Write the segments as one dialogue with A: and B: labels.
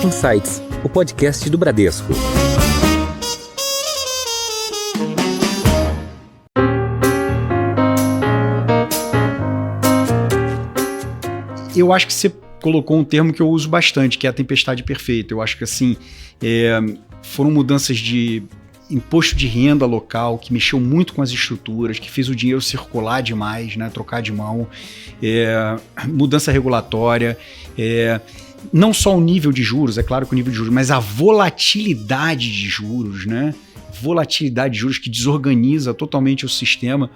A: Insights, o podcast do Bradesco.
B: Eu acho que você colocou um termo que eu uso bastante, que é a tempestade perfeita. Eu acho que assim, foram mudanças de imposto de renda local, que mexeu muito com as estruturas, que fez o dinheiro circular demais, né, trocar de mão, mudança regulatória, não só o nível de juros, é claro que o nível de juros, mas a volatilidade de juros, né? Volatilidade de juros que desorganiza totalmente o sistema.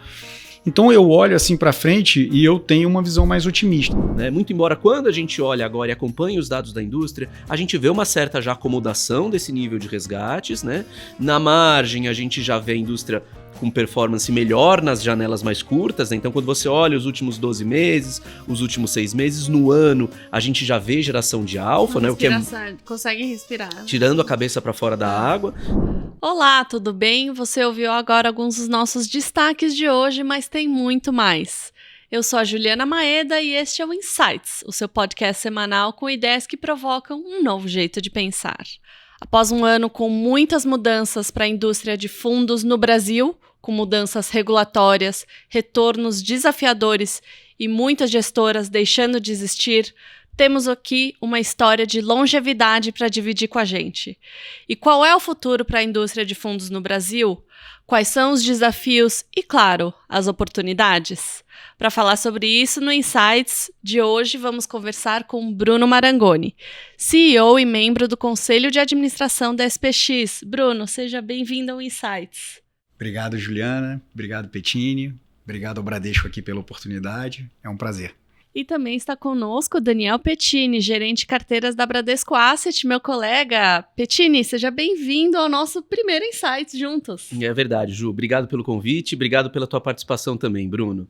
B: Então eu olho assim para frente e eu tenho uma visão mais otimista.
C: Muito embora quando a gente olha agora e acompanha os dados da indústria, a gente vê uma certa já acomodação desse nível de resgates, né? Na margem a gente já vê a indústria com performance melhor nas janelas mais curtas, né? Então quando você olha os últimos 12 meses, os últimos 6 meses, no ano a gente já vê geração de alfa, né? O que
D: consegue respirar.
C: Tirando a cabeça para fora da água.
D: Olá, tudo bem? Você ouviu agora alguns dos nossos destaques de hoje, mas tem muito mais. Eu sou a Juliana Maeda e este é o Insights, o seu podcast semanal com ideias que provocam um novo jeito de pensar. Após um ano com muitas mudanças para a indústria de fundos no Brasil, com mudanças regulatórias, retornos desafiadores e muitas gestoras deixando de existir, temos aqui uma história de longevidade para dividir com a gente. E qual é o futuro para a indústria de fundos no Brasil? Quais são os desafios e, claro, as oportunidades? Para falar sobre isso no Insights de hoje, vamos conversar com Bruno Marangoni, CEO e membro do Conselho de Administração da SPX. Bruno, seja bem-vindo ao Insights.
B: Obrigado, Juliana. Obrigado, Pettini. Obrigado ao Bradesco aqui pela oportunidade. É um prazer.
D: E também está conosco o Daniel Pettini, gerente de carteiras da Bradesco Asset, meu colega. Pettini, seja bem-vindo ao nosso primeiro Insights juntos.
C: É verdade, Ju. Obrigado pelo convite, obrigado pela tua participação também, Bruno.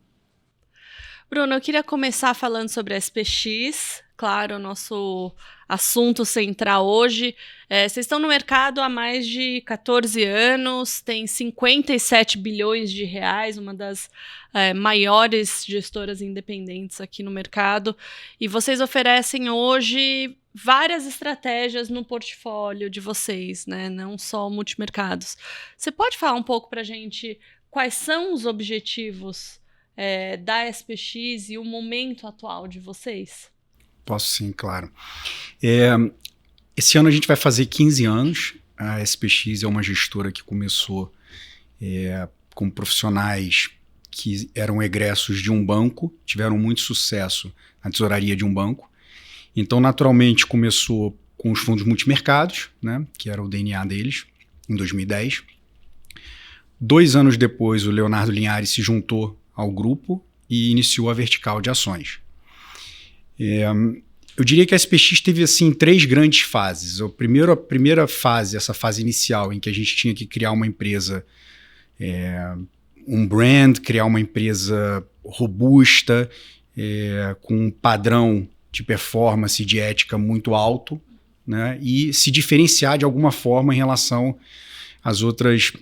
D: Bruno, eu queria começar falando sobre a SPX, claro, o nosso assunto central hoje. Vocês estão no mercado há mais de 14 anos, tem 57 bilhões de reais, uma das maiores gestoras independentes aqui no mercado, e vocês oferecem hoje várias estratégias no portfólio de vocês, né? Não só multimercados. Você pode falar um pouco para a gente quais são os objetivos da SPX e o momento atual de vocês?
B: Posso sim, claro. Esse ano a gente vai fazer 15 anos. A SPX é uma gestora que começou com profissionais que eram egressos de um banco, tiveram muito sucesso na tesouraria de um banco. Então, naturalmente, começou com os fundos multimercados, né, que era o DNA deles, em 2010. 2 anos depois, o Leonardo Linhares se juntou ao grupo e iniciou a vertical de ações. Eu diria que a SPX teve assim 3 grandes fases. A primeira fase, essa fase inicial, em que a gente tinha que criar uma empresa, um brand, criar uma empresa robusta, com um padrão de performance e de ética muito alto, né, e se diferenciar de alguma forma em relação às outras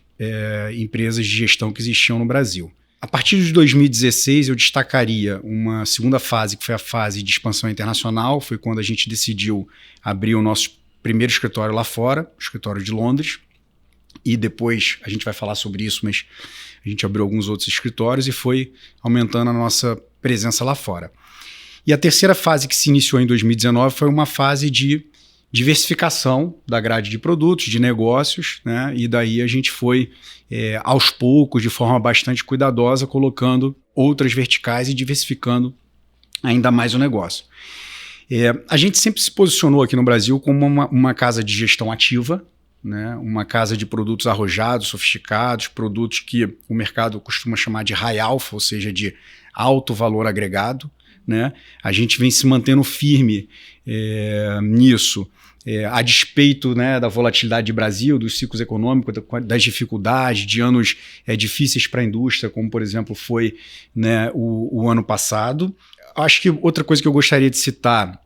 B: empresas de gestão que existiam no Brasil. A partir de 2016, eu destacaria uma segunda fase, que foi a fase de expansão internacional. Foi quando a gente decidiu abrir o nosso primeiro escritório lá fora, o escritório de Londres. E depois, a gente vai falar sobre isso, mas a gente abriu alguns outros escritórios e foi aumentando a nossa presença lá fora. E a terceira fase, que se iniciou em 2019, foi uma fase de diversificação da grade de produtos, de negócios, né? E daí a gente foi, aos poucos, de forma bastante cuidadosa, colocando outras verticais e diversificando ainda mais o negócio. A gente sempre se posicionou aqui no Brasil como uma casa de gestão ativa, né? Uma casa de produtos arrojados, sofisticados, produtos que o mercado costuma chamar de high alpha, ou seja, de alto valor agregado, né? A gente vem se mantendo firme nisso, a despeito, né, da volatilidade do Brasil, dos ciclos econômicos, das dificuldades, de anos difíceis para a indústria, como, por exemplo, foi, né, o ano passado. Acho que outra coisa que eu gostaria de citar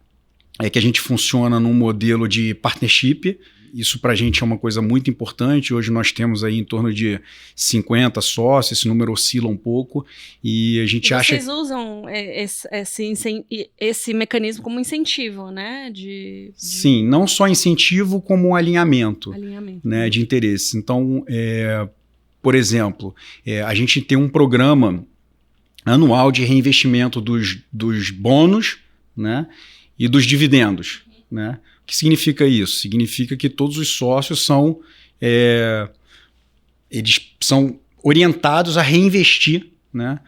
B: é que a gente funciona num modelo de partnership. Isso para a gente é uma coisa muito importante. Hoje nós temos aí em torno de 50 sócios, esse número oscila um pouco, e a gente acha...
D: Vocês usam esse mecanismo como incentivo, né?
B: Sim, não só incentivo, como alinhamento. Né, de interesse. Então, por exemplo, a gente tem um programa anual de reinvestimento dos bônus, né, e dos dividendos. Né? O que significa isso? Significa que todos os sócios eles são orientados a reinvestir, né,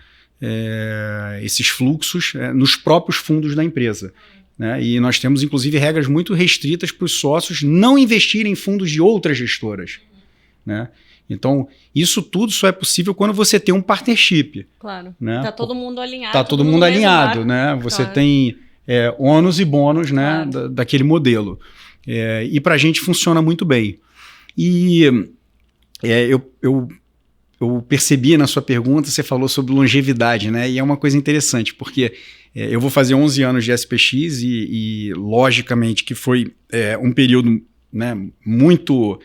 B: esses fluxos nos próprios fundos da empresa. Né? E nós temos, inclusive, regras muito restritas para os sócios não investirem em fundos de outras gestoras. Né? Então, isso tudo só é possível quando você tem um partnership.
D: Claro.
B: Né?
D: Está todo mundo alinhado.
B: Está todo mundo alinhado. Né? Você tem ônus e bônus, né, daquele modelo. E para a gente funciona muito bem. E eu percebi na sua pergunta, você falou sobre longevidade, né? E é uma coisa interessante, porque eu vou fazer 11 anos de SPX e logicamente, que foi um período, né, muito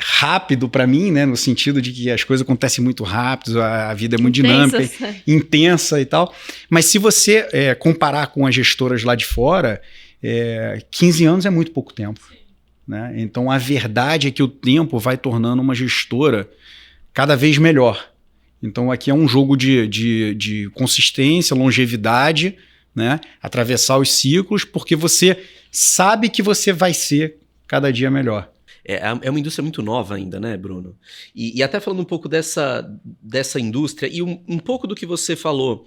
B: rápido para mim, né, no sentido de que as coisas acontecem muito rápido, a vida é muito dinâmica, intensa e tal. Mas se você comparar com as gestoras lá de fora, 15 anos é muito pouco tempo. Né? Então a verdade é que o tempo vai tornando uma gestora cada vez melhor. Então aqui é um jogo de consistência, longevidade, né? Atravessar os ciclos, porque você sabe que você vai ser cada dia melhor.
C: É uma indústria muito nova ainda, né, Bruno? E até falando um pouco dessa indústria e um pouco do que você falou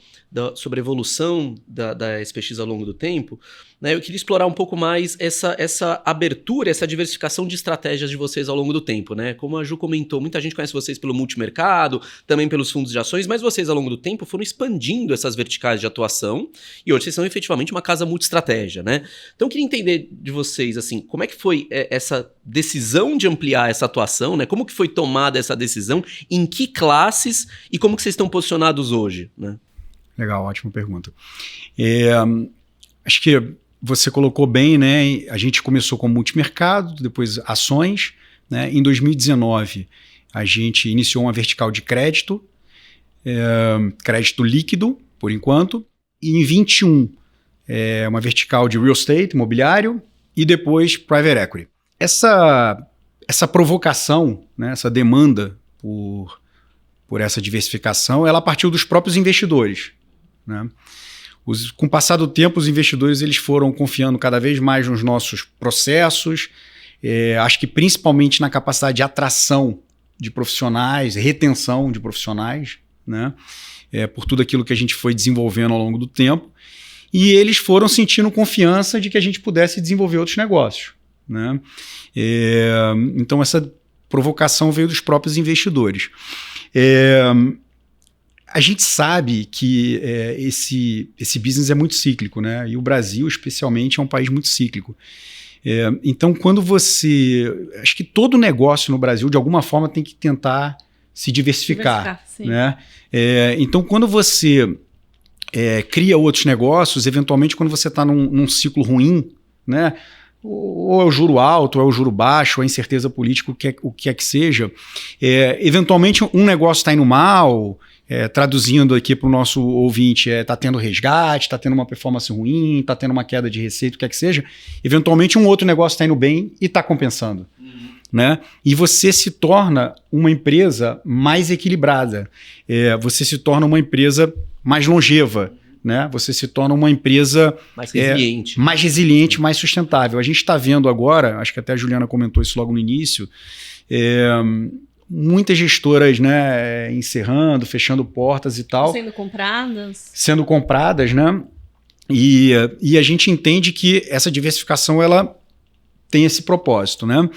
C: sobre a evolução da SPX ao longo do tempo, né, eu queria explorar um pouco mais essa abertura, essa diversificação de estratégias de vocês ao longo do tempo, né? Como a Ju comentou, muita gente conhece vocês pelo multimercado, também pelos fundos de ações, mas vocês ao longo do tempo foram expandindo essas verticais de atuação e hoje vocês são efetivamente uma casa multiestratégia, né? Então eu queria entender de vocês, assim, como é que foi essa decisão de ampliar essa atuação, né? Como que foi tomada essa decisão, em que classes e como que vocês estão posicionados hoje, né?
B: Legal, ótima pergunta. Acho que você colocou bem, né? A gente começou com multimercado, depois ações, né? Em 2019, a gente iniciou uma vertical de crédito, crédito líquido, por enquanto, e em 21, uma vertical de real estate, imobiliário, e depois private equity. Essa provocação, né? Essa demanda por essa diversificação, ela partiu dos próprios investidores, né? Com o passar do tempo, os investidores eles foram confiando cada vez mais nos nossos processos, acho que principalmente na capacidade de atração de profissionais, retenção de profissionais, né? Por tudo aquilo que a gente foi desenvolvendo ao longo do tempo, e eles foram sentindo confiança de que a gente pudesse desenvolver outros negócios, né? Então essa provocação veio dos próprios investidores. A gente sabe que esse business é muito cíclico, né? E o Brasil, especialmente, é um país muito cíclico. Então, quando acho que todo negócio no Brasil, de alguma forma, tem que tentar se diversificar. Né? Então, quando você cria outros negócios, eventualmente, quando você está num ciclo ruim, né? Ou é o juro alto, ou é o juro baixo, ou a incerteza política, o que é que seja, eventualmente um negócio está indo mal, traduzindo aqui para o nosso ouvinte, está tendo resgate, está tendo uma performance ruim, está tendo uma queda de receita, o que é que seja, eventualmente um outro negócio está indo bem e está compensando. Né? E você se torna uma empresa mais equilibrada, você se torna uma empresa mais longeva, né? Você se torna uma empresa mais resiliente, mais sustentável. A gente está vendo agora, acho que até a Juliana comentou isso logo no início, muitas gestoras, né, encerrando, fechando portas e tal. Sendo compradas, né? E a gente entende que essa diversificação ela tem esse propósito, né?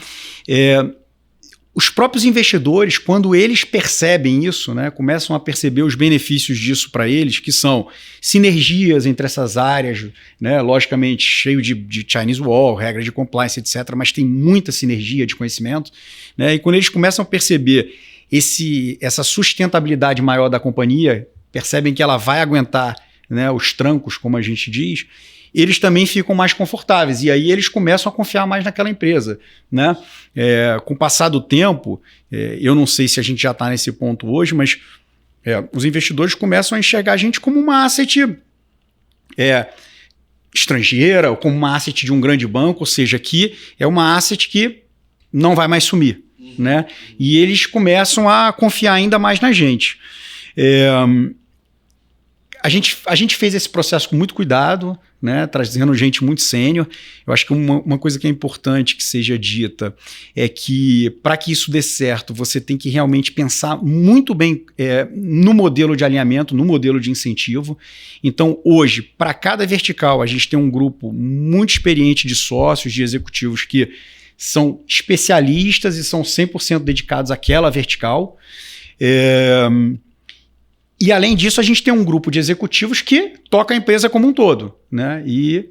B: Os próprios investidores, quando eles percebem isso, né, começam a perceber os benefícios disso para eles, que são sinergias entre essas áreas, né, logicamente cheio de Chinese Wall, regra de compliance, etc., mas tem muita sinergia de conhecimento, né, e quando eles começam a perceber essa sustentabilidade maior da companhia, percebem que ela vai aguentar, né, os trancos, como a gente diz, eles também ficam mais confortáveis. E aí eles começam a confiar mais naquela empresa, né? Com o passar do tempo, eu não sei se a gente já está nesse ponto hoje, mas os investidores começam a enxergar a gente como uma asset estrangeira, ou como uma asset de um grande banco, ou seja, que é uma asset que não vai mais sumir, né? E eles começam a confiar ainda mais na gente. A gente fez esse processo com muito cuidado, né, trazendo gente muito sênior. Eu acho que uma coisa que é importante que seja dita é que, para que isso dê certo, você tem que realmente pensar muito bem no modelo de alinhamento, no modelo de incentivo. Então, hoje, para cada vertical, a gente tem um grupo muito experiente de sócios, de executivos que são especialistas e são 100% dedicados àquela vertical. E, além disso, a gente tem um grupo de executivos que toca a empresa como um todo, né? E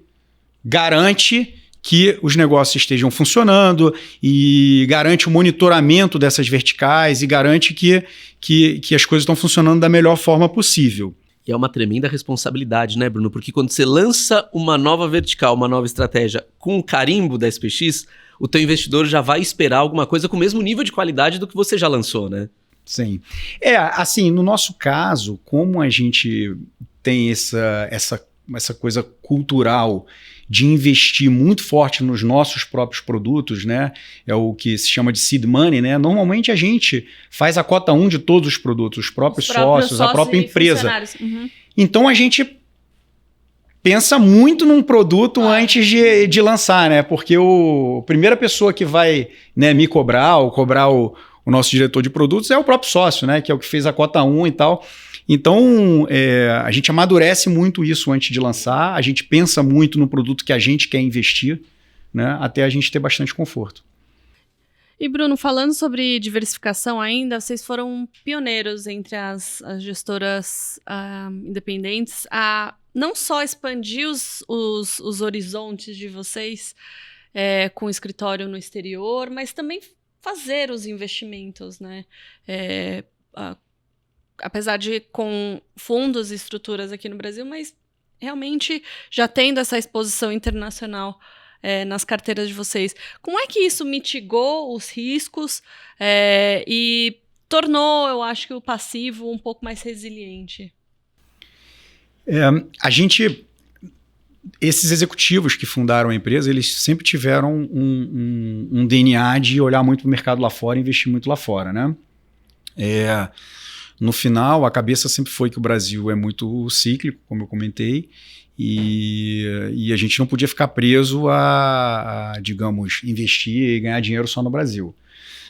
B: garante que os negócios estejam funcionando e garante o monitoramento dessas verticais e garante que as coisas estão funcionando da melhor forma possível.
C: E é uma tremenda responsabilidade, né, Bruno? Porque quando você lança uma nova vertical, uma nova estratégia com o carimbo da SPX, o teu investidor já vai esperar alguma coisa com o mesmo nível de qualidade do que você já lançou, né?
B: Sim. Assim, no nosso caso, como a gente tem essa coisa cultural de investir muito forte nos nossos próprios produtos, né? É o que se chama de seed money, né? Normalmente a gente faz a cota 1 de todos os produtos, os próprios sócios, a própria empresa.
D: Uhum.
B: Então a gente pensa muito num produto antes de lançar, né? Porque a primeira pessoa que vai, né, me cobrar ou cobrar o nosso diretor de produtos é o próprio sócio, né? Que é o que fez a cota 1 e tal. Então, a gente amadurece muito isso antes de lançar, a gente pensa muito no produto que a gente quer investir, né? Até a gente ter bastante conforto.
D: E, Bruno, falando sobre diversificação ainda, vocês foram pioneiros entre as gestoras independentes a não só expandir os horizontes de vocês com escritório no exterior, mas também fazer os investimentos, né? Apesar de com fundos e estruturas aqui no Brasil, mas realmente já tendo essa exposição internacional nas carteiras de vocês. Como é que isso mitigou os riscos e tornou, eu acho que, o passivo um pouco mais resiliente?
B: Esses executivos que fundaram a empresa, eles sempre tiveram um DNA de olhar muito para o mercado lá fora e investir muito lá fora, né? No final, a cabeça sempre foi que o Brasil é muito cíclico, como eu comentei, e a gente não podia ficar preso a, digamos, investir e ganhar dinheiro só no Brasil,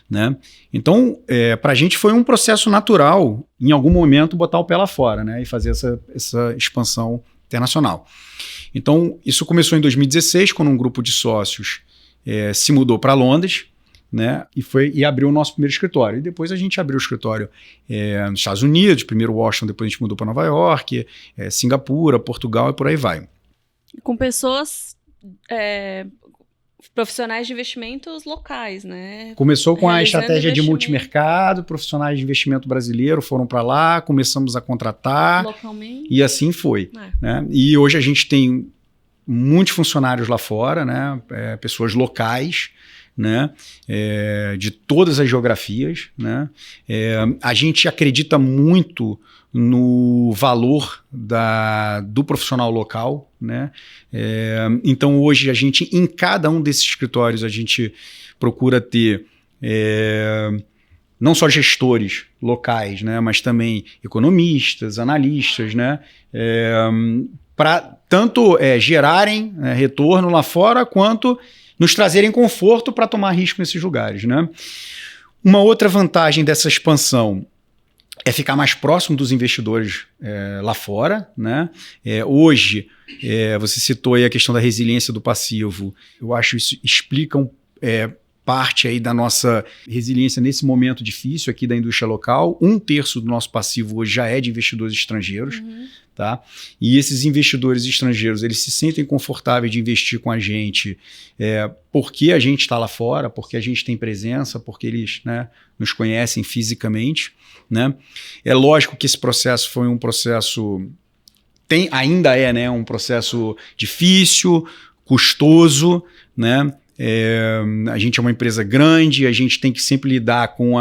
B: né? Então, para a gente foi um processo natural, em algum momento, botar o pé lá fora, né? E fazer essa expansão internacional. Então, isso começou em 2016, quando um grupo de sócios se mudou para Londres, né, e abriu o nosso primeiro escritório. E depois a gente abriu o escritório nos Estados Unidos, primeiro Washington, depois a gente mudou para Nova York, Singapura, Portugal e por aí vai.
D: Com pessoas, profissionais de investimentos locais, né?
B: Começou com a estratégia de multimercado, profissionais de investimento brasileiro foram para lá, começamos a contratar.
D: Localmente.
B: E assim foi. Né? E hoje a gente tem muitos funcionários lá fora, né? Pessoas locais, né? De todas as geografias, né? A gente acredita muito no valor do profissional local, né? Então hoje a gente, em cada um desses escritórios, a gente procura ter não só gestores locais, né? Mas também economistas, analistas, né? Para tanto gerarem retorno lá fora, quanto nos trazerem conforto para tomar risco nesses lugares, né? Uma outra vantagem dessa expansão é ficar mais próximo dos investidores lá fora, né? Hoje, você citou aí a questão da resiliência do passivo. Eu acho isso explica parte aí da nossa resiliência nesse momento difícil aqui da indústria local. 1/3 do nosso passivo hoje já é de investidores estrangeiros. Tá? E esses investidores estrangeiros, eles se sentem confortáveis de investir com a gente porque a gente está lá fora, porque a gente tem presença, porque eles, né, nos conhecem fisicamente, né? É lógico que esse processo foi um processo ainda é, né, um processo difícil, custoso, né? A gente é uma empresa grande, a gente tem que sempre lidar com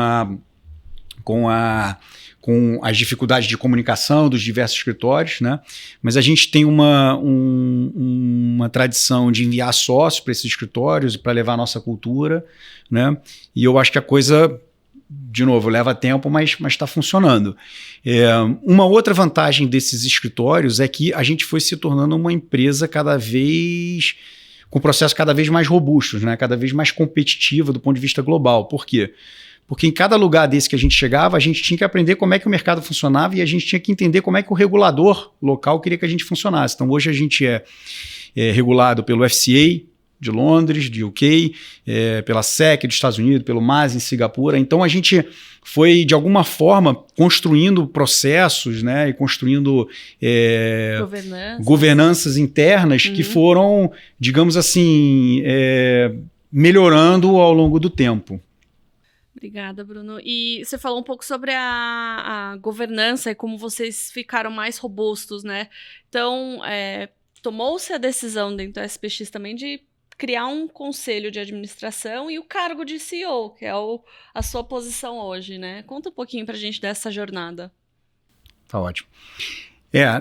B: as dificuldades de comunicação dos diversos escritórios, né? Mas a gente tem uma tradição de enviar sócios para esses escritórios para levar a nossa cultura, né? E eu acho que a coisa, de novo, leva tempo, mas está funcionando. Uma outra vantagem desses escritórios é que a gente foi se tornando uma empresa com processos cada vez mais robustos, né? Cada vez mais competitiva do ponto de vista global. Por quê? Porque em cada lugar desse que a gente chegava, a gente tinha que aprender como é que o mercado funcionava e a gente tinha que entender como é que o regulador local queria que a gente funcionasse. Então, hoje a gente é regulado pelo FCA de Londres, de UK, pela SEC dos Estados Unidos, pelo MAS em Singapura. Então, a gente foi, de alguma forma, construindo processos, né, e construindo governanças internas que foram, digamos assim, melhorando ao longo do tempo.
D: Obrigada, Bruno. E você falou um pouco sobre a governança e como vocês ficaram mais robustos, né? Então, tomou-se a decisão dentro do SPX também de criar um conselho de administração e o cargo de CEO, que é a sua posição hoje, né? Conta um pouquinho pra gente dessa jornada.
B: Tá ótimo.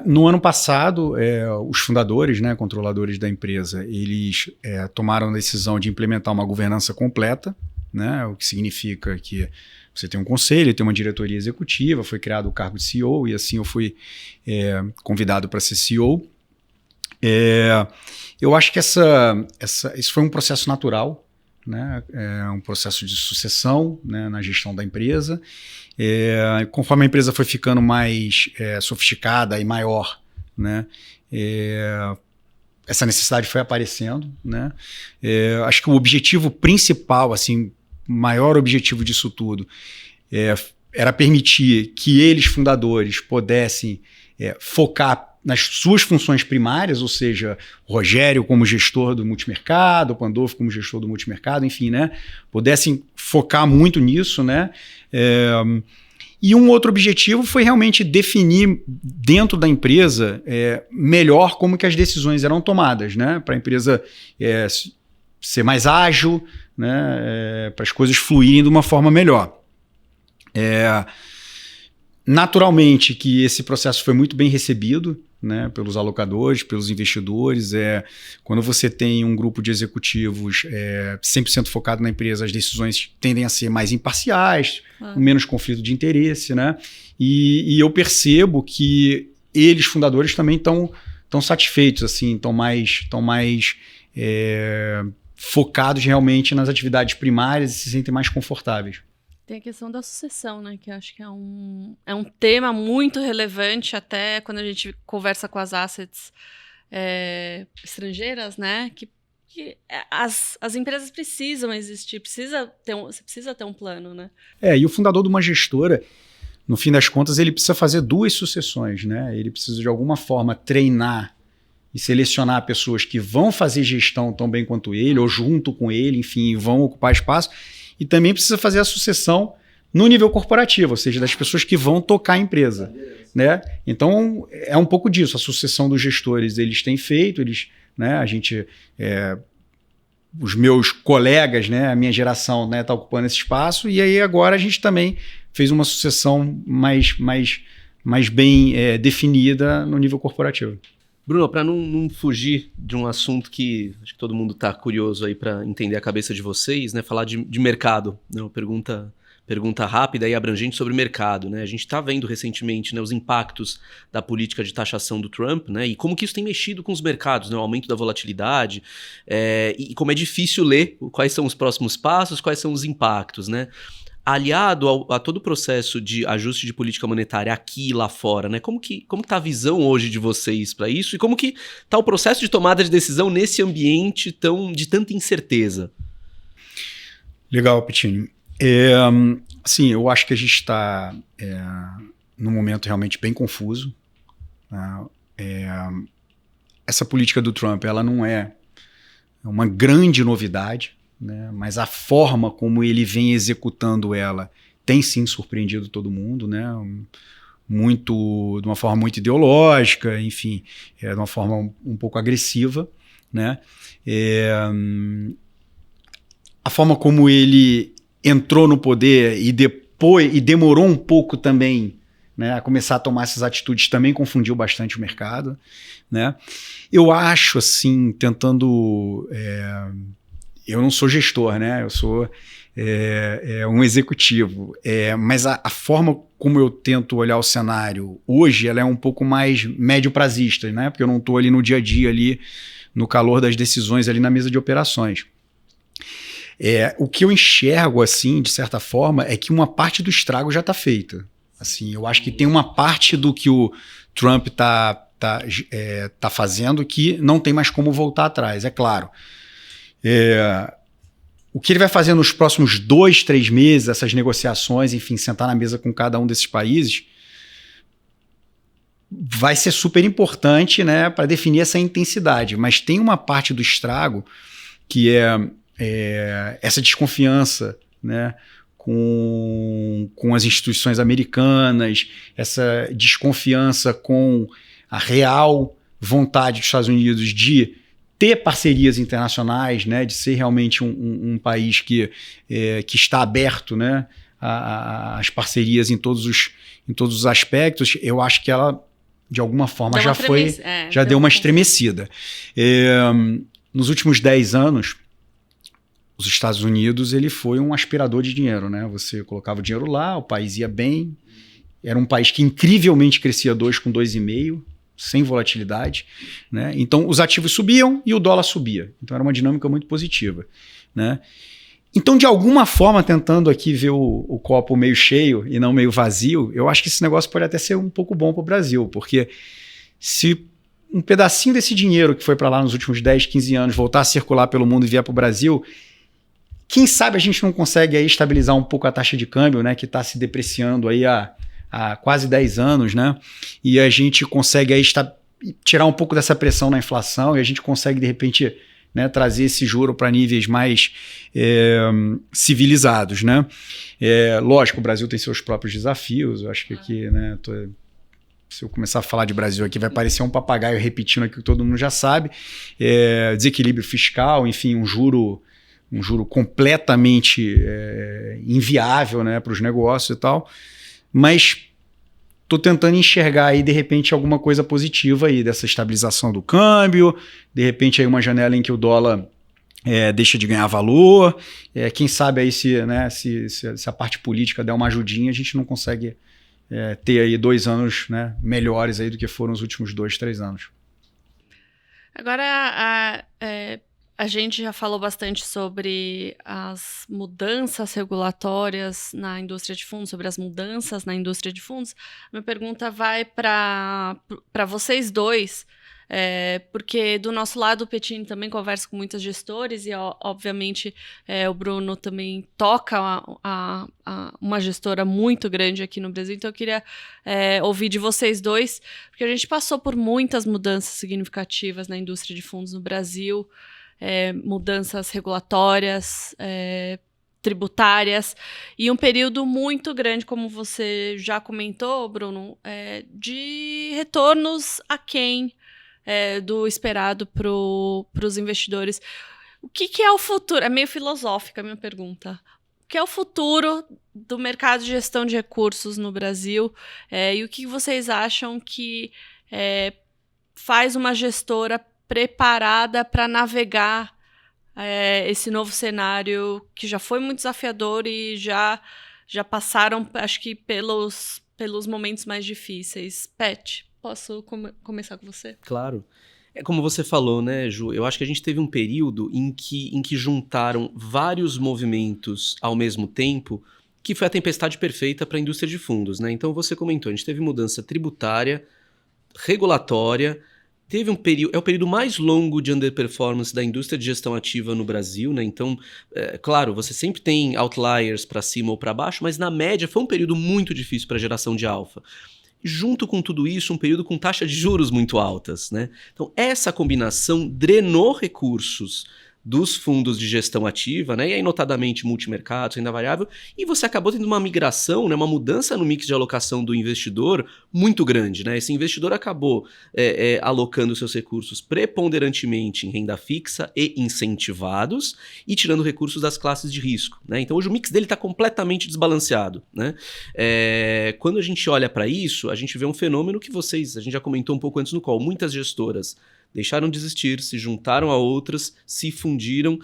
B: No ano passado, os fundadores, né, controladores da empresa, eles tomaram a decisão de implementar uma governança completa, né, o que significa que você tem um conselho, tem uma diretoria executiva, foi criado o cargo de CEO e assim eu fui convidado para ser CEO. Eu acho que isso foi um processo natural, né, um processo de sucessão, né, na gestão da empresa. Conforme a empresa foi ficando mais sofisticada e maior, né, essa necessidade foi aparecendo, né? Acho que o objetivo principal, assim, maior objetivo disso tudo, era permitir que eles, fundadores, pudessem focar nas suas funções primárias, ou seja, o Rogério como gestor do multimercado, o Pandolfo como gestor do multimercado, enfim, né? Pudessem focar muito nisso, né? E um outro objetivo foi realmente definir dentro da empresa melhor como que as decisões eram tomadas, né? Para a empresa ser mais ágil, né? Para as coisas fluírem de uma forma melhor. Naturalmente que esse processo foi muito bem recebido, né, pelos alocadores, pelos investidores. Quando você tem um grupo de executivos 100% focado na empresa, as decisões tendem a ser mais imparciais, com menos conflito de interesse, né? E eu percebo que eles, fundadores, também estão satisfeitos, assim, estão mais focados realmente nas atividades primárias e se sentem mais confortáveis.
D: Tem a questão da sucessão, né? Que eu acho que é um tema muito relevante, até quando a gente conversa com as assets estrangeiras, né? Que as empresas precisam existir, você precisa ter um plano, né?
B: E o fundador de uma gestora, no fim das contas, ele precisa fazer 2 sucessões, né? Ele precisa, de alguma forma, treinar e selecionar pessoas que vão fazer gestão tão bem quanto ele, ou junto com ele, enfim, vão ocupar espaço. E também precisa fazer a sucessão no nível corporativo, ou seja, das pessoas que vão tocar a empresa, né? Então, é um pouco disso. A sucessão dos gestores, eles têm feito, né, os meus colegas, né, a minha geração, né, está ocupando esse espaço, e aí agora a gente também fez uma sucessão mais bem definida no nível corporativo.
C: Bruno, para não fugir de um assunto que acho que todo mundo está curioso aí para entender a cabeça de vocês, né? Falar de mercado, né? Uma pergunta rápida e abrangente sobre mercado, né? A gente está vendo recentemente, né, os impactos da política de taxação do Trump, né? E como que isso tem mexido com os mercados, né? O aumento da volatilidade, e como é difícil ler quais são os próximos passos, quais são os impactos, né? Aliado a todo o processo de ajuste de política monetária aqui e lá fora, né? Como que tá a visão hoje de vocês para isso? E como que tá o processo de tomada de decisão nesse ambiente de tanta incerteza?
B: Legal, Pitinho. Sim, eu acho que a gente está num momento realmente bem confuso. Essa política do Trump, ela não é uma grande novidade, né? Mas a forma como ele vem executando ela tem sim surpreendido todo mundo, né? de uma forma muito ideológica, enfim, de uma forma um pouco agressiva, né? A forma como ele entrou no poder e demorou um pouco também, né, a começar a tomar essas atitudes também confundiu bastante o mercado, né? Eu acho, assim, tentando... eu não sou gestor, né? Eu sou um executivo, mas a forma como eu tento olhar o cenário hoje, ela é um pouco mais médio-prazista, né? Porque eu não estou ali no dia a dia, ali, no calor das decisões, ali na mesa de operações. O que eu enxergo, assim, de certa forma, é que uma parte do estrago já está feita. Assim, eu acho que tem uma parte do que o Trump tá fazendo que não tem mais como voltar atrás, é claro. O que ele vai fazer nos próximos 2, 3 meses, essas negociações, enfim, sentar na mesa com cada um desses países, vai ser super importante, né, para definir essa intensidade. Mas tem uma parte do estrago que essa desconfiança, né, com as instituições americanas, essa desconfiança com a real vontade dos Estados Unidos de ter parcerias internacionais, né, de ser realmente um país que está aberto, né, às parcerias em todos os aspectos. Eu acho que ela, de alguma forma, já deu uma estremecida. Nos últimos 10 anos, os Estados Unidos, ele foi um aspirador de dinheiro, né? Você colocava o dinheiro lá, o país ia bem, era um país que incrivelmente crescia 2 com 2,5%, sem volatilidade, né? Então os ativos subiam e o dólar subia. Então era uma dinâmica muito positiva, né? Então, de alguma forma, tentando aqui ver o copo meio cheio e não meio vazio, eu acho que esse negócio pode até ser um pouco bom para o Brasil, porque se um pedacinho desse dinheiro que foi para lá nos últimos 10, 15 anos voltar a circular pelo mundo e vier para o Brasil, quem sabe a gente não consegue aí estabilizar um pouco a taxa de câmbio, né, que está se depreciando aí há quase 10 anos, né? E a gente consegue aí tirar um pouco dessa pressão na inflação e a gente consegue, de repente, né, trazer esse juro para níveis mais civilizados, né? Lógico, o Brasil tem seus próprios desafios. Eu acho que aqui, né, se eu começar a falar de Brasil aqui, vai parecer um papagaio repetindo aquilo que todo mundo já sabe. Desequilíbrio fiscal, enfim, um juro completamente inviável, né, para os negócios e tal, mas estou tentando enxergar aí, de repente, alguma coisa positiva aí dessa estabilização do câmbio, de repente aí uma janela em que o dólar deixa de ganhar valor, quem sabe aí se a parte política der uma ajudinha, a gente não consegue ter aí 2 anos, né, melhores aí do que foram os últimos 2, 3 anos.
D: Agora, a gente já falou bastante sobre as mudanças regulatórias na indústria de fundos, sobre as mudanças na indústria de fundos. Minha pergunta vai para vocês dois, porque do nosso lado o Pettini também conversa com muitos gestores e, obviamente, o Bruno também toca uma gestora muito grande aqui no Brasil. Então, eu queria ouvir de vocês dois, porque a gente passou por muitas mudanças significativas na indústria de fundos no Brasil, mudanças regulatórias, tributárias, e um período muito grande, como você já comentou, Bruno, de retornos aquém do esperado para os investidores. O que é o futuro? É meio filosófica a minha pergunta. O que é o futuro do mercado de gestão de recursos no Brasil? E o que vocês acham que faz uma gestora preparada para navegar esse novo cenário que já foi muito desafiador e já passaram, acho que, pelos momentos mais difíceis? Pet, posso começar com você?
C: Claro. É como você falou, né, Ju? Eu acho que a gente teve um período em que juntaram vários movimentos ao mesmo tempo, que foi a tempestade perfeita para a indústria de fundos, né? Então você comentou, a gente teve mudança tributária, regulatória. Teve o período mais longo de underperformance da indústria de gestão ativa no Brasil, né? Então, claro, você sempre tem outliers para cima ou para baixo, mas na média foi um período muito difícil para a geração de alfa. Junto com tudo isso, um período com taxa de juros muito altas, né? Então, essa combinação drenou recursos dos fundos de gestão ativa, né? E aí notadamente multimercados, renda variável, e você acabou tendo uma migração, né? Uma mudança no mix de alocação do investidor muito grande, né? Esse investidor acabou alocando seus recursos preponderantemente em renda fixa e incentivados e tirando recursos das classes de risco, né? Então hoje o mix dele está completamente desbalanceado, né? Quando a gente olha para isso, a gente vê um fenômeno que a gente já comentou um pouco antes no call, muitas gestoras deixaram de existir, se juntaram a outras, se fundiram,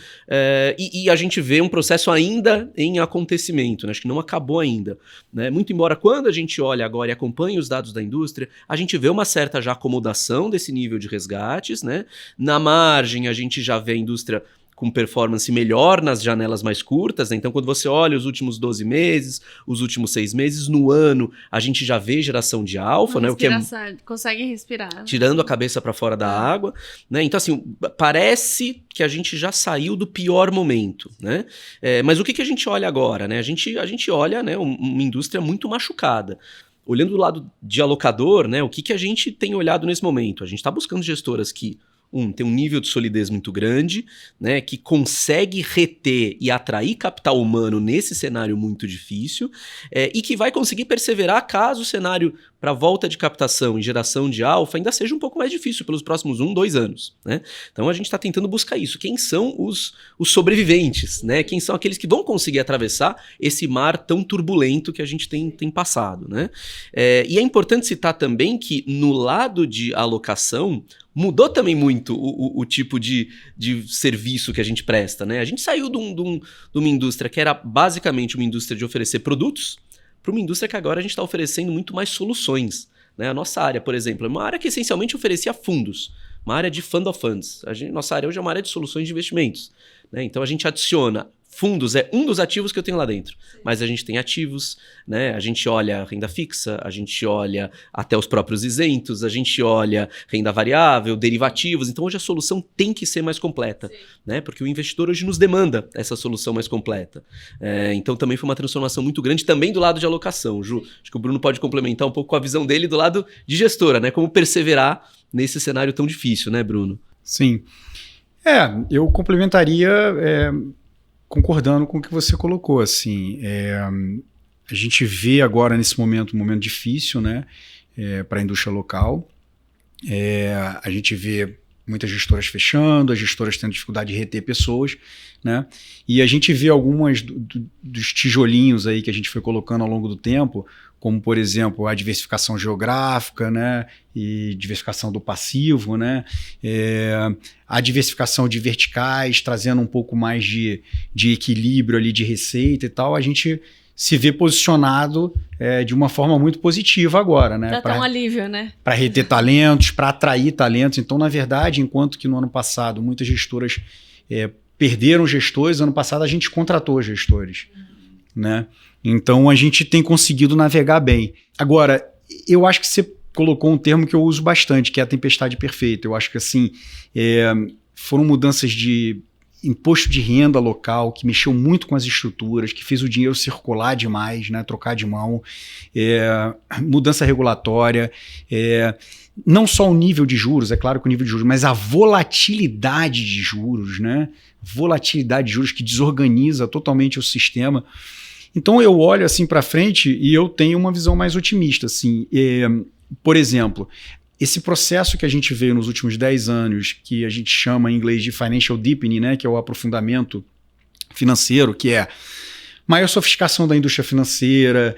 C: e a gente vê um processo ainda em acontecimento, né? Acho que não acabou ainda, né? Muito embora quando a gente olha agora e acompanha os dados da indústria, a gente vê uma certa já acomodação desse nível de resgates, né? Na margem, a gente já vê a indústria com performance melhor nas janelas mais curtas, né? Então quando você olha os últimos 12 meses, os últimos 6 meses, no ano a gente já vê geração de alfa, né? O que
D: consegue respirar.
C: Tirando a cabeça para fora da água, né? Então assim, parece que a gente já saiu do pior momento, né? Mas o que a gente olha agora, né? A gente olha, né, uma indústria muito machucada. Olhando do lado de alocador, né, o que a gente tem olhado nesse momento? A gente está buscando gestoras que tem um nível de solidez muito grande, né, que consegue reter e atrair capital humano nesse cenário muito difícil, e que vai conseguir perseverar caso o cenário para volta de captação e geração de alfa ainda seja um pouco mais difícil pelos próximos 1-2 anos, né? Então a gente está tentando buscar isso. Quem são os sobreviventes, né? Quem são aqueles que vão conseguir atravessar esse mar tão turbulento que a gente tem passado, né? E é importante citar também que no lado de alocação mudou também muito o tipo de serviço que a gente presta, né? A gente saiu de uma indústria que era basicamente uma indústria de oferecer produtos para uma indústria que agora a gente está oferecendo muito mais soluções, né? A nossa área, por exemplo, é uma área que essencialmente oferecia fundos, uma área de fund of funds. Nossa área hoje é uma área de soluções de investimentos, né? Então a gente adiciona fundos, é um dos ativos que eu tenho lá dentro. Sim. Mas a gente tem ativos, né? A gente olha renda fixa, a gente olha até os próprios isentos, a gente olha renda variável, derivativos. Então hoje a solução tem que ser mais completa, né? Porque o investidor hoje nos demanda essa solução mais completa. Então também foi uma transformação muito grande também do lado de alocação, Ju. Acho que o Bruno pode complementar um pouco com a visão dele do lado de gestora, né? Como perseverar nesse cenário tão difícil, né, Bruno?
B: Sim. Eu complementaria concordando com o que você colocou, assim, a gente vê agora nesse momento um momento difícil, né, para a indústria local, a gente vê muitas gestoras fechando, as gestoras tendo dificuldade de reter pessoas, né, e a gente vê algumas dos tijolinhos aí que a gente foi colocando ao longo do tempo, como, por exemplo, a diversificação geográfica, né, e diversificação do passivo, né, a diversificação de verticais, trazendo um pouco mais de equilíbrio ali de receita e tal, a gente se vê posicionado de uma forma muito positiva agora, né?
D: Para dar um alívio, né?
B: Para reter talentos, para atrair talentos. Então, na verdade, enquanto que no ano passado muitas gestoras perderam gestores, ano passado a gente contratou gestores, né? Então, a gente tem conseguido navegar bem. Agora, eu acho que você colocou um termo que eu uso bastante, que é a tempestade perfeita. Eu acho que, assim, foram mudanças de imposto de renda local, que mexeu muito com as estruturas, que fez o dinheiro circular demais, né, trocar de mão, mudança regulatória, não só o nível de juros, é claro que o nível de juros, mas a volatilidade de juros, né, volatilidade de juros que desorganiza totalmente o sistema. Então eu olho assim para frente e eu tenho uma visão mais otimista. Assim, por exemplo, esse processo que a gente veio nos últimos 10 anos, que a gente chama em inglês de financial deepening, né, que é o aprofundamento financeiro, que é maior sofisticação da indústria financeira,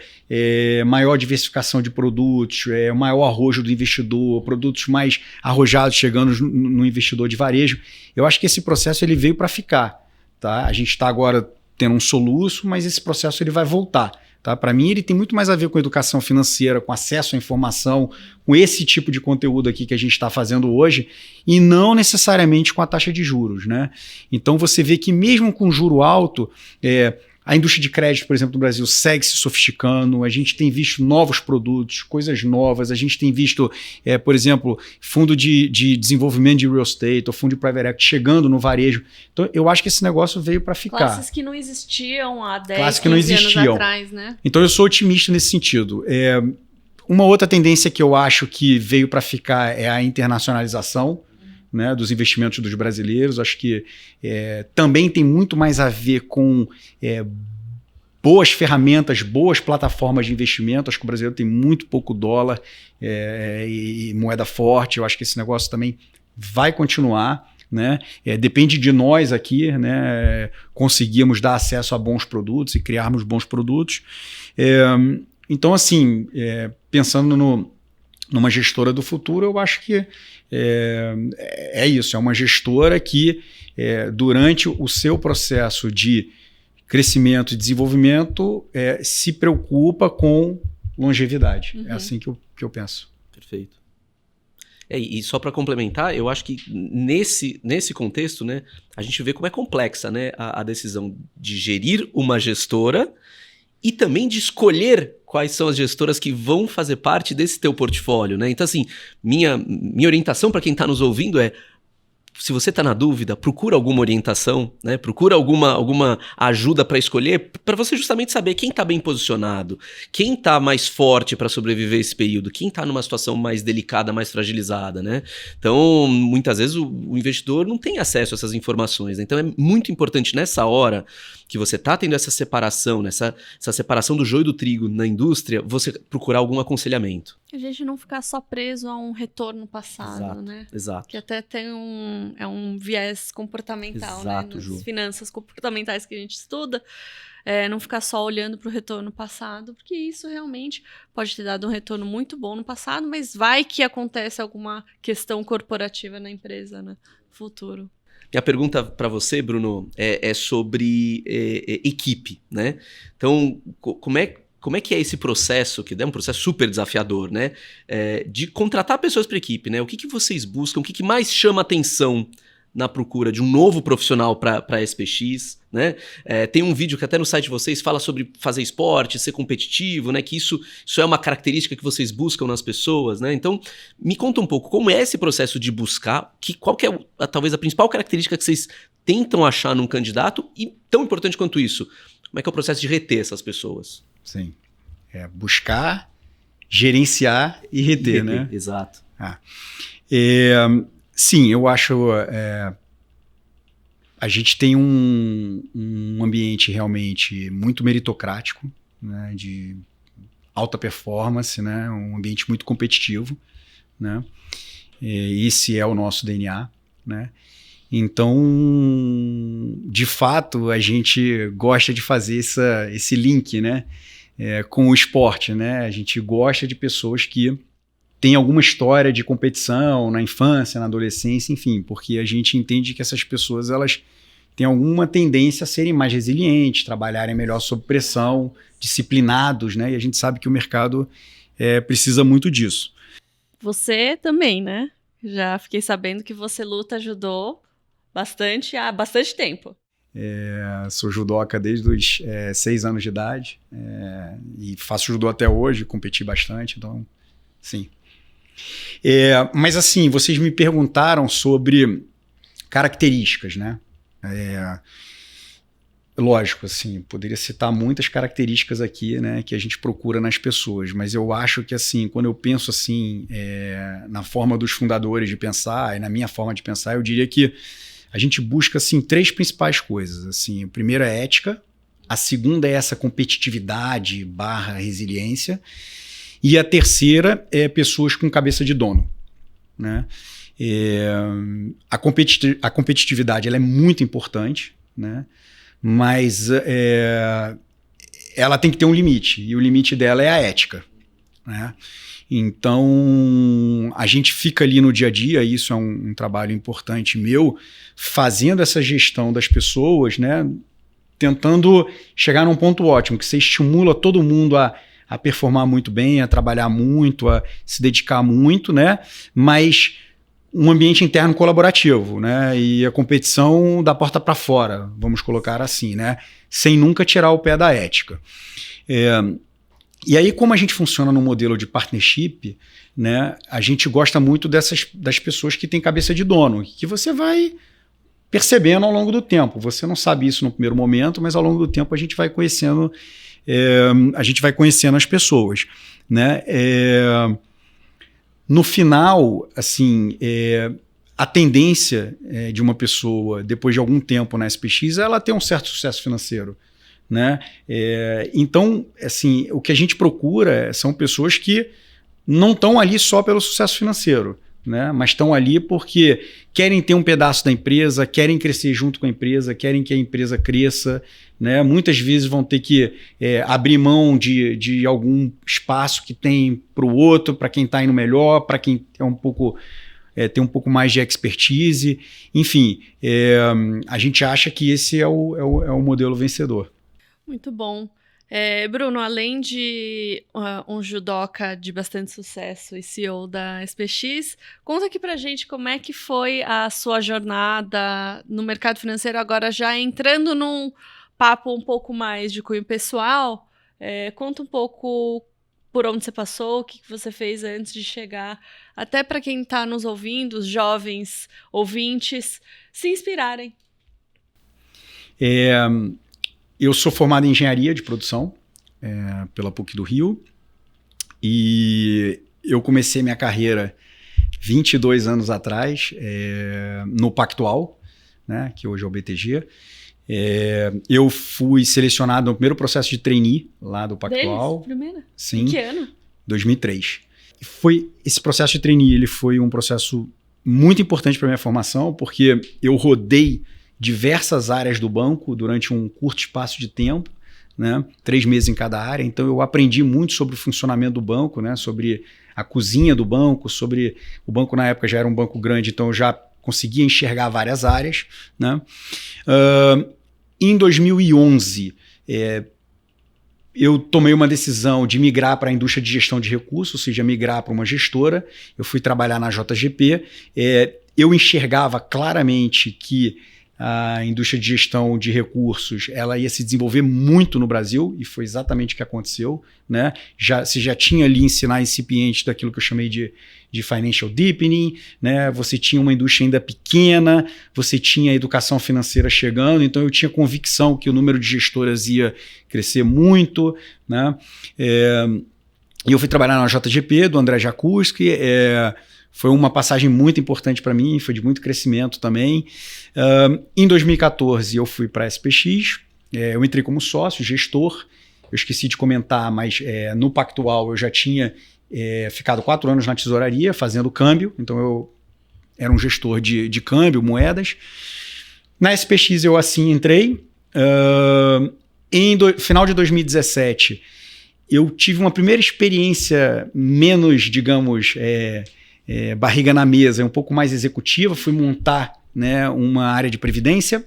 B: maior diversificação de produtos, maior arrojo do investidor, produtos mais arrojados chegando no investidor de varejo. Eu acho que esse processo ele veio para ficar. Tá? A gente está agora tendo um soluço, mas esse processo ele vai voltar. Tá? Para mim, ele tem muito mais a ver com educação financeira, com acesso à informação, com esse tipo de conteúdo aqui que a gente está fazendo hoje, e não necessariamente com a taxa de juros, né? Então, você vê que mesmo com juro alto, a indústria de crédito, por exemplo, no Brasil, segue se sofisticando, a gente tem visto novos produtos, coisas novas, a gente tem visto, por exemplo, fundo de desenvolvimento de real estate, ou fundo de private equity chegando no varejo. Então, eu acho que esse negócio veio para ficar.
D: Classes que não existiam há 10, 15 anos atrás, né?
B: Então, eu sou otimista nesse sentido. Uma outra tendência que eu acho que veio para ficar é a internacionalização, né, dos investimentos dos brasileiros. Acho que também tem muito mais a ver com boas ferramentas, boas plataformas de investimento. Acho que o brasileiro tem muito pouco dólar e moeda forte. Eu acho que esse negócio também vai continuar, né? Depende de nós aqui, né, conseguirmos dar acesso a bons produtos e criarmos bons produtos. Então, assim, pensando numa gestora do futuro, eu acho que é isso. É uma gestora que, durante o seu processo de crescimento e desenvolvimento, se preocupa com longevidade. É assim que eu penso.
C: Perfeito. E só para complementar, eu acho que nesse contexto, né, a gente vê como é complexa, né, a decisão de gerir uma gestora e também de escolher quais são as gestoras que vão fazer parte desse teu portfólio, né? Então, assim, minha orientação para quem está nos ouvindo se você está na dúvida, procura alguma orientação, né? Procura alguma ajuda para escolher, para você justamente saber quem está bem posicionado, quem está mais forte para sobreviver esse período, quem está numa situação mais delicada, mais fragilizada, né? Então, muitas vezes o investidor não tem acesso a essas informações, né? Então é muito importante nessa hora que você está tendo essa separação, essa separação do joio do trigo na indústria, você procurar algum aconselhamento.
D: A gente não ficar só preso a um retorno passado, né?
C: Exato.
D: Que até tem um viés comportamental,
C: exato,
D: né? Nas
C: Ju.
D: finanças comportamentais que a gente estuda, não ficar só olhando para o retorno passado, porque isso realmente pode ter dado um retorno muito bom no passado, mas vai que acontece alguma questão corporativa na empresa, né? Futuro.
C: Minha pergunta para você, Bruno, é sobre equipe, né? Então, como é que é esse processo, que é um processo super desafiador, né? De contratar pessoas para a equipe, né? O que vocês buscam, o que mais chama atenção na procura de um novo profissional para a SPX, né? Tem um vídeo que até no site de vocês fala sobre fazer esporte, ser competitivo, né? Que isso é uma característica que vocês buscam nas pessoas, né? Então, me conta um pouco como é esse processo de buscar, qual que é talvez a principal característica que vocês tentam achar num candidato e, tão importante quanto isso, como é que é o processo de reter essas pessoas?
B: Sim. Buscar, gerenciar e reter, né?
C: Exato.
B: Sim, eu acho... a gente tem um ambiente realmente muito meritocrático, né, de alta performance, né, um ambiente muito competitivo, né? Esse é o nosso DNA, né? Então, de fato, a gente gosta de fazer esse link, né, com o esporte, né? A gente gosta de pessoas que têm alguma história de competição na infância, na adolescência, enfim, porque a gente entende que essas pessoas, elas têm alguma tendência a serem mais resilientes, trabalharem melhor sob pressão, disciplinados, né? E a gente sabe que o mercado precisa muito disso.
D: Você também, né? Já fiquei sabendo que você luta judô há bastante tempo.
B: Sou judoca desde os 6 anos de idade e faço judô até hoje, competi bastante, então, sim. Mas assim, vocês me perguntaram sobre características, né? Lógico, assim, poderia citar muitas características aqui, né, que a gente procura nas pessoas, mas eu acho que, assim, quando eu penso, assim, na forma dos fundadores de pensar e na minha forma de pensar, eu diria que a gente busca, assim, 3 principais coisas. Assim, a primeira é ética, a segunda é essa competitividade / resiliência, e a terceira é pessoas com cabeça de dono, né? A competitividade ela é muito importante, né? Mas ela tem que ter um limite, e o limite dela é a ética, né? Então, a gente fica ali no dia a dia, e isso é um trabalho importante meu, fazendo essa gestão das pessoas, né? Tentando chegar num ponto ótimo, que você estimula todo mundo a performar muito bem, a trabalhar muito, a se dedicar muito, né? Mas um ambiente interno colaborativo, né? E a competição da porta para fora, vamos colocar assim, né? Sem nunca tirar o pé da ética. E aí, como a gente funciona no modelo de partnership, né? A gente gosta muito das pessoas que têm cabeça de dono, que você vai percebendo ao longo do tempo. Você não sabe isso no primeiro momento, mas ao longo do tempo a gente vai conhecendo, as pessoas, né? No final, assim, a tendência de uma pessoa, depois de algum tempo na SPX, é ela ter um certo sucesso financeiro, né? Então, assim, o que a gente procura são pessoas que não estão ali só pelo sucesso financeiro, né? Mas estão ali porque querem ter um pedaço da empresa, querem crescer junto com a empresa, querem que a empresa cresça, né? Muitas vezes vão ter que abrir mão de algum espaço que tem para o outro, para quem está indo melhor, para quem é tem um pouco mais de expertise. Enfim, a gente acha que esse é o modelo vencedor.
D: Muito bom. Bruno, além de um judoca de bastante sucesso e CEO da SPX, conta aqui pra gente como é que foi a sua jornada no mercado financeiro, agora já entrando num papo um pouco mais de cunho pessoal. Conta um pouco por onde você passou, o que você fez antes de chegar, até para quem está nos ouvindo, os jovens ouvintes, se inspirarem.
B: Eu sou formado em engenharia de produção pela PUC do Rio e eu comecei minha carreira 22 anos atrás no Pactual, né, que hoje é o BTG. Eu fui selecionado no primeiro processo de trainee lá do Pactual.
D: Primeira?
B: Sim.
D: Em que ano?
B: 2003. Esse processo de trainee ele foi um processo muito importante para minha formação, porque eu rodei diversas áreas do banco durante um curto espaço de tempo, né? 3 meses em cada área. Então eu aprendi muito sobre o funcionamento do banco, né? Sobre a cozinha do banco, sobre o banco na época já era um banco grande, então eu já conseguia enxergar várias áreas, né? Em 2011, eu tomei uma decisão de migrar para a indústria de gestão de recursos, ou seja, migrar para uma gestora. Eu fui trabalhar na JGP. Eu enxergava claramente que a indústria de gestão de recursos ela ia se desenvolver muito no Brasil, e foi exatamente o que aconteceu, né? Você já tinha ali ensinar incipiente daquilo que eu chamei de financial deepening, né? Você tinha uma indústria ainda pequena, você tinha a educação financeira chegando, então eu tinha convicção que o número de gestoras ia crescer muito, né? E eu fui trabalhar na JGP, do André Jakuski. Foi uma passagem muito importante para mim, foi de muito crescimento também. Em 2014, eu fui para a SPX, eu entrei como sócio, gestor. Eu esqueci de comentar, mas no Pactual eu já tinha ficado 4 anos na tesouraria, fazendo câmbio. Então eu era um gestor de câmbio, moedas. Na SPX eu assim entrei. Final de 2017, eu tive uma primeira experiência menos, digamos... barriga na mesa, um pouco mais executiva, fui montar, né, uma área de previdência.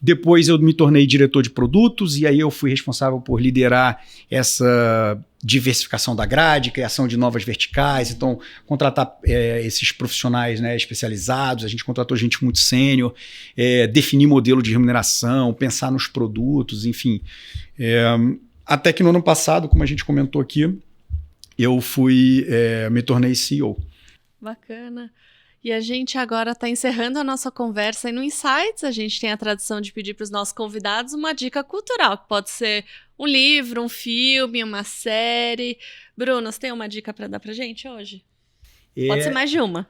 B: Depois eu me tornei diretor de produtos e aí eu fui responsável por liderar essa diversificação da grade, criação de novas verticais, então contratar esses profissionais, né, especializados. A gente contratou gente muito sênior, definir modelo de remuneração, pensar nos produtos, enfim. Até que no ano passado, como a gente comentou aqui, eu me tornei CEO.
D: Bacana. E a gente agora está encerrando a nossa conversa e no Insights a gente tem a tradição de pedir para os nossos convidados uma dica cultural, que pode ser um livro, um filme, uma série. Bruno, você tem uma dica para dar para a gente hoje? Pode ser mais de uma.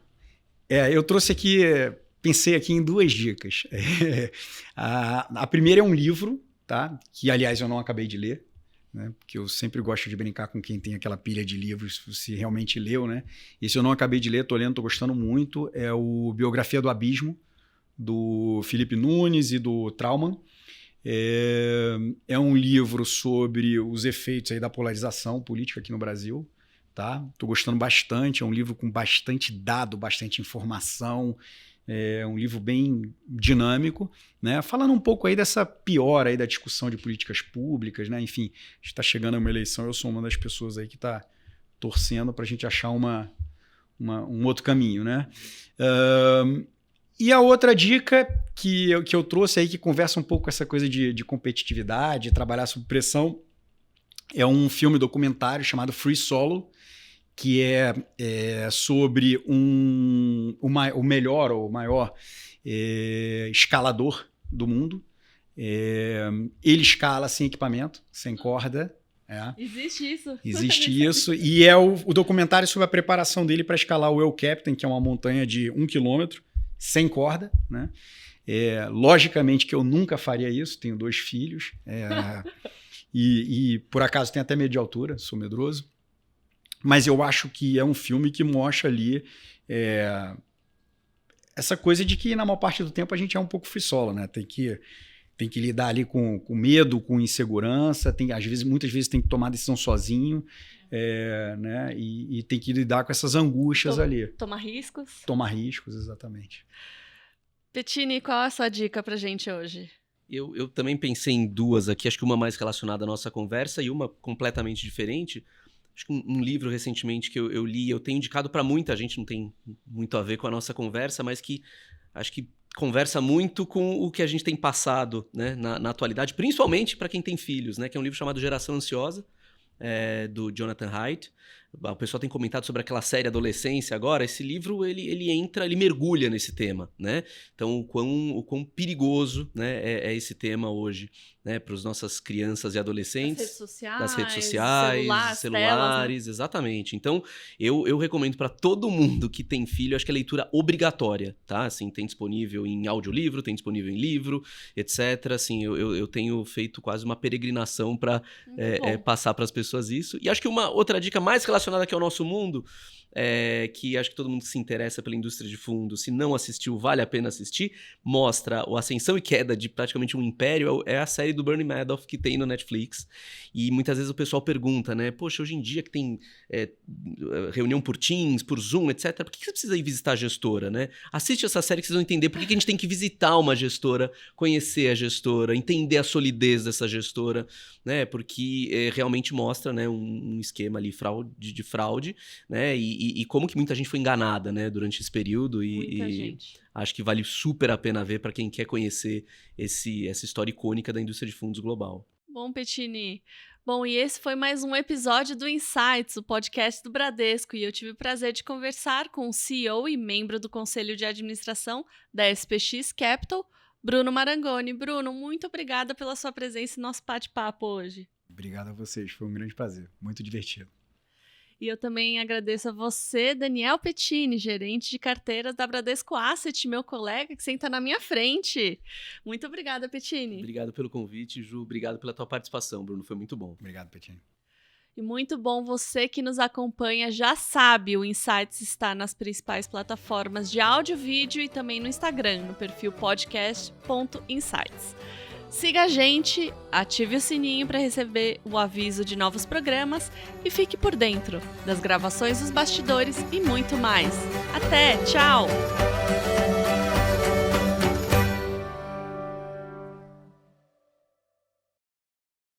B: Eu trouxe aqui, pensei aqui em 2 dicas. A primeira é um livro, tá? Que aliás eu não acabei de ler, né? Porque eu sempre gosto de brincar com quem tem aquela pilha de livros, se realmente leu, né? Esse eu não acabei de ler, tô lendo, tô gostando muito. É o Biografia do Abismo, do Felipe Nunes e do Trauman. É um livro sobre os efeitos aí da polarização política aqui no Brasil, tá? Tô gostando bastante, é um livro com bastante dado, bastante informação. É um livro bem dinâmico, né? Falando um pouco aí dessa piora aí da discussão de políticas públicas, né? Enfim, a gente está chegando a uma eleição, eu sou uma das pessoas aí que está torcendo para a gente achar um outro caminho, né? E a outra dica que eu trouxe aí, que conversa um pouco com essa coisa de competitividade, trabalhar sob pressão, é um filme documentário chamado Free Solo, que é sobre o melhor ou o maior escalador do mundo. Ele escala sem equipamento, sem corda.
D: Existe isso?
B: Existe isso. E é o documentário sobre a preparação dele para escalar o El Capitan, que é uma montanha de 1 quilômetro, sem corda, né? Logicamente que eu nunca faria isso, tenho 2 filhos, e por acaso tenho até medo de altura, sou medroso, mas eu acho que é um filme que mostra ali essa coisa de que na maior parte do tempo a gente é um pouco free solo, né? Tem que lidar ali com medo, com insegurança, muitas vezes tem que tomar decisão sozinho, né? E tem que lidar com essas angústias ali.
D: Tomar riscos.
B: Tomar riscos, exatamente.
D: Pettini, qual é a sua dica pra gente hoje?
C: Eu também pensei em 2 aqui, acho que uma mais relacionada à nossa conversa e uma completamente diferente. Acho que um livro recentemente que eu li, eu tenho indicado para muita gente, não tem muito a ver com a nossa conversa, mas que acho que conversa muito com o que a gente tem passado, né, na atualidade, principalmente para quem tem filhos, né, que é um livro chamado Geração Ansiosa, do Jonathan Haidt. O pessoal tem comentado sobre aquela série Adolescência agora. Esse livro, ele mergulha nesse tema, né? Então, o quão perigoso, né, é esse tema hoje, né, para as nossas crianças e adolescentes.
D: Das redes sociais,
C: celulares,
D: telas, né?
C: Exatamente. Então, eu recomendo para todo mundo que tem filho, acho que é leitura obrigatória, tá? Assim, tem disponível em audiolivro, tem disponível em livro, etc. Assim, eu tenho feito quase uma peregrinação para passar para as pessoas isso. E acho que uma outra dica mais relacionada aqui ao nosso mundo, que acho que todo mundo que se interessa pela indústria de fundos, se não assistiu, vale a pena assistir, mostra a ascensão e queda de praticamente um império, é a série do Bernie Madoff que tem no Netflix. E muitas vezes o pessoal pergunta, né, poxa, hoje em dia que tem reunião por Teams, por Zoom, etc., por que você precisa ir visitar a gestora, né? Assiste essa série que vocês vão entender por que a gente tem que visitar uma gestora, conhecer a gestora, entender a solidez dessa gestora, né, porque realmente mostra, né, um esquema ali de fraude, né, e como que muita gente foi enganada, né, durante esse período.
D: Muita gente.
C: Acho que vale super a pena ver para quem quer conhecer essa história icônica da indústria de fundos global.
D: Bom, Pettini. Bom, e esse foi mais um episódio do Insights, o podcast do Bradesco, e eu tive o prazer de conversar com o CEO e membro do Conselho de Administração da SPX Capital, Bruno Marangoni. Bruno, muito obrigada pela sua presença e nosso bate-papo hoje.
B: Obrigado a vocês, foi um grande prazer, muito divertido.
D: E eu também agradeço a você, Daniel Pettini, gerente de carteiras da Bradesco Asset, meu colega que senta na minha frente. Muito obrigada, Pettini.
C: Obrigado pelo convite, Ju. Obrigado pela tua participação, Bruno. Foi muito bom.
B: Obrigado, Pettini.
D: E muito bom, você que nos acompanha já sabe, o Insights está nas principais plataformas de áudio, vídeo e também no Instagram, no perfil podcast.insights. Siga a gente, ative o sininho para receber o aviso de novos programas e fique por dentro das gravações dos bastidores e muito mais. Até, tchau!